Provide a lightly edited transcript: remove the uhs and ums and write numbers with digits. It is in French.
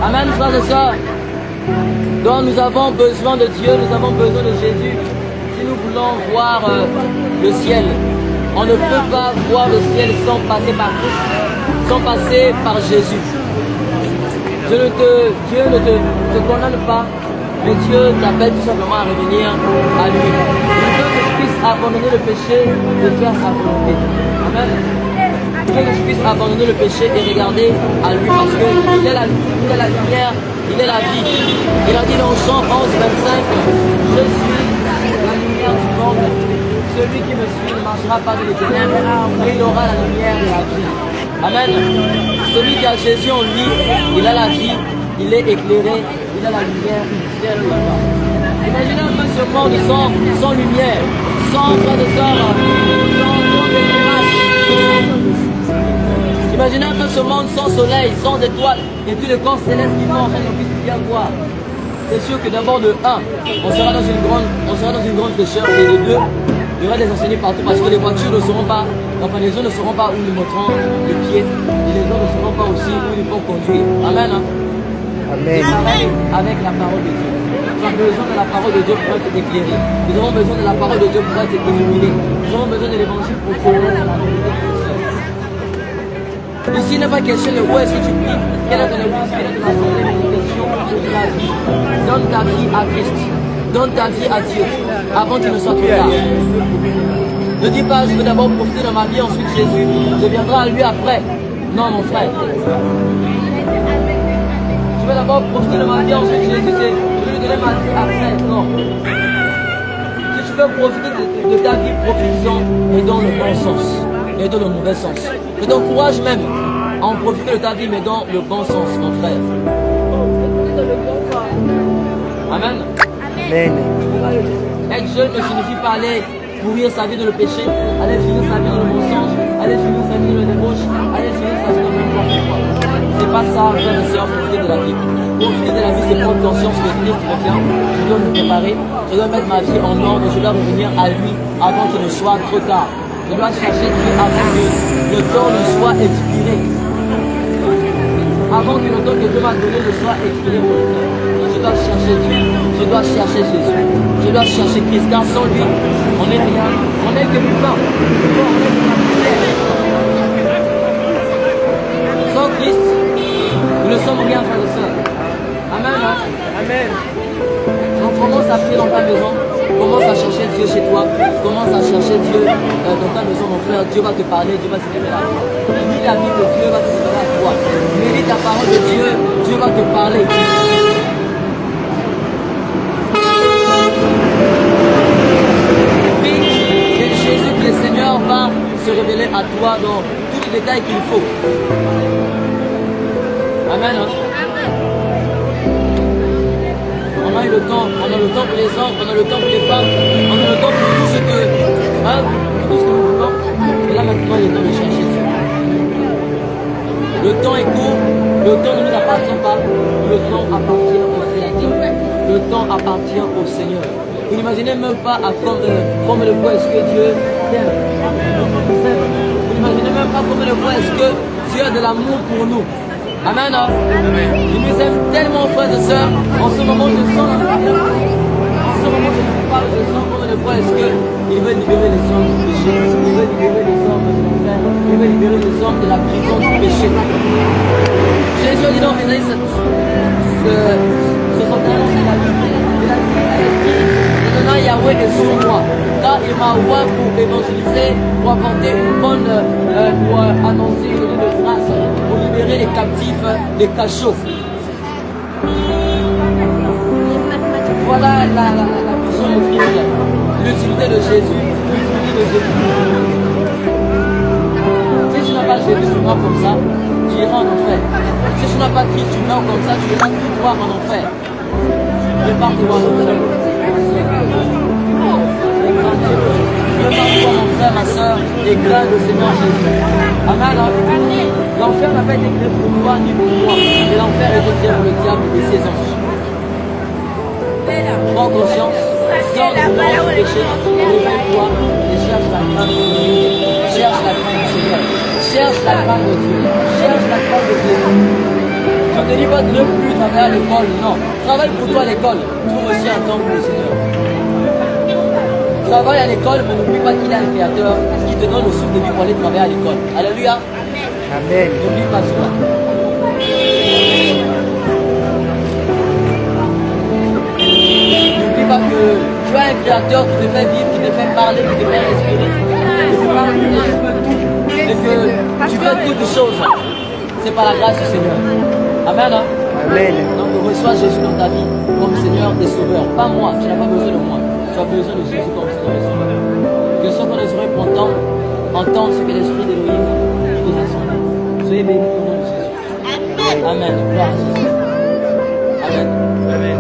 Amen, frères et sœurs. Donc nous avons besoin de Dieu, nous avons besoin de Jésus. Si nous voulons voir le ciel, on ne peut pas voir le ciel sans passer par Christ, sans passer par Jésus. Dieu ne te condamne pas, mais Dieu t'appelle tout simplement à revenir à lui. Il veut que tu puisses abandonner le péché et faire sa volonté. Amen. Il veut que tu puisses abandonner le péché et regarder à lui parce qu'il est la lumière, il est la vie. Il a dit dans Jean 11, 25, je suis la lumière du monde. Celui qui me suit ne marchera pas dans les ténèbres, mais il aura la lumière de la vie. Amen. Celui qui a Jésus en lui, il a la vie, il est éclairé, il a la lumière, il est le matin. Imaginez un peu ce monde sans lumière, sans frères et sœurs, sans éclairage. Imaginez un peu ce monde sans soleil, sans étoiles, et tous les corps célestes qui vont en train de bien voir. C'est sûr que d'abord de 1, on sera dans une grande fraîcheur, et de 2, il y aura des enseignants partout parce que les voitures ne seront pas, enfin les gens ne seront pas où nous montrons le pied, et les gens ne seront pas aussi où ils vont conduire. Amen. Hein? Amen. Avec la parole de Dieu. Nous avons besoin de la parole de Dieu pour être éclairé. Nous avons besoin de la parole de Dieu pour être illuminé. Nous avons besoin de l'évangile pour connaître la vérité. Ici, il n'est pas question de où est-ce que tu pries, quelle est ton église, quelle est ton assemblée, mais une question de la vie. Donne ta vie à Christ. Donne ta vie à Dieu avant qu'il ne soit trop tard. Ne dis pas, je veux d'abord profiter de ma vie, ensuite Jésus, je viendrai à lui après. Non, mon frère. Je veux d'abord profiter de ma vie, ensuite Jésus, je vais lui donner ma vie après. Non. Si tu veux profiter de ta vie, profite-en, mais dans le bon sens, et dans le mauvais sens. Je t'encourage même à en profiter de ta vie, mais dans le bon sens, mon frère. Amen. Amen. Être jeune ne signifie pas aller pourrir sa vie dans le péché, aller finir sa vie dans le mensonge, aller finir sa vie dans le débauche, aller finir sa vie dans n'importe quoi. C'est pas ça, frère et sœur, profiter de la vie. Profiter de la vie, c'est prendre conscience que Christ revient, je dois me préparer, je dois mettre ma vie en ordre, je dois revenir à lui avant qu'il ne soit trop tard. Je dois chercher Dieu avant que le temps ne soit expiré. Avant que le temps que Dieu m'a donné ne soit expiré. Je dois chercher Dieu. Je dois chercher Jésus. Je dois chercher Christ. Car sans lui, on n'est rien. On n'est que du pain. Sans Christ, nous ne sommes rien, frères et sœurs. Amen. Hein? Amen. Donc commence à prier dans ta maison. Commence à chercher Dieu chez toi. Commence à chercher Dieu dans ta maison, mon frère. Dieu va te parler, Dieu va se révéler à toi. Lis la Bible de Dieu va se révéler à toi. Médite la parole de Dieu, Dieu va te parler. Prie que Jésus, que le Seigneur va se révéler à toi dans tous les détails qu'il faut. Amen. Hein? On a eu le temps pour les hommes, on a le temps pour les femmes, on a le temps pour tout ce que, tout ce que nous voulons. Et là maintenant, il est temps de chercher Dieu. Le temps est court, le temps ne nous appartient pas, le temps appartient au Seigneur. Le temps appartient au Seigneur. Vous n'imaginez même pas à comme le fois est-ce que Dieu t'aime. Vous n'imaginez même pas comme le fois est-ce que Dieu a de l'amour pour nous. Amen. Il nous aime tellement, frères et sœurs. En ce moment, je sens en ce moment, je parle, je sens comme le fois est-ce qu'il veut libérer les hommes du péché. Il veut libérer les hommes de l'enfer. Il veut libérer les hommes de la prison du péché. Jésus a dit dans Ésaïe 61, c'est la Bible. Il a dit, maintenant Yahweh est sur moi. Car il m'a envoyé pour évangéliser, pour apporter une bonne, pour annoncer une de grâce, pour libérer les captifs des cachots. Voilà la vision de Christ, l'utilité de Jésus, l'utilité de Jésus. Si tu n'as pas Jésus, tu meurs comme ça, tu iras en enfer. Si tu n'as pas Christ, tu meurs comme ça, tu iras tout droit en enfer. Prépare-toi en enfer. Prépare-toi mon frère, ma soeur, et crains le Seigneur Jésus. Amen. L'enfer n'a pas été créé pour toi ni pour moi, mais l'enfer est été créé pour le diable et ses anges. Prends conscience, sors du monde du péché, réveille-toi et cherche la grâce de Dieu. Cherche la grâce du Seigneur. Cherche la grâce de Dieu. Cherche la grâce de Dieu. Je ne te dis pas de ne plus travailler à l'école, non. Travaille pour toi à l'école. Trouve aussi un temps pour le Seigneur. Travaille à l'école, mais n'oublie pas qu'il y a un créateur qui te donne le souffle de vie pour aller travailler à l'école. Alléluia. Amen. N'oublie pas cela. N'oublie pas que tu as un créateur qui te fait vivre, qui te fait parler, qui te fait respirer, qui te parle et que tu fais toutes choses. C'est par la grâce du Seigneur. Amen. Hein? Amen. Donc reçois Jésus dans ta vie comme Seigneur et Sauveur. Pas moi, tu n'as pas besoin de moi. Tu as besoin de Jésus comme Seigneur et Sauveur. Que ceux qu'on les oreilles pour entendre ce que l'Esprit d'Élohim nous a. Soyez bénis au nom de Jésus. Amen. Gloire à Jésus. Amen. Amen.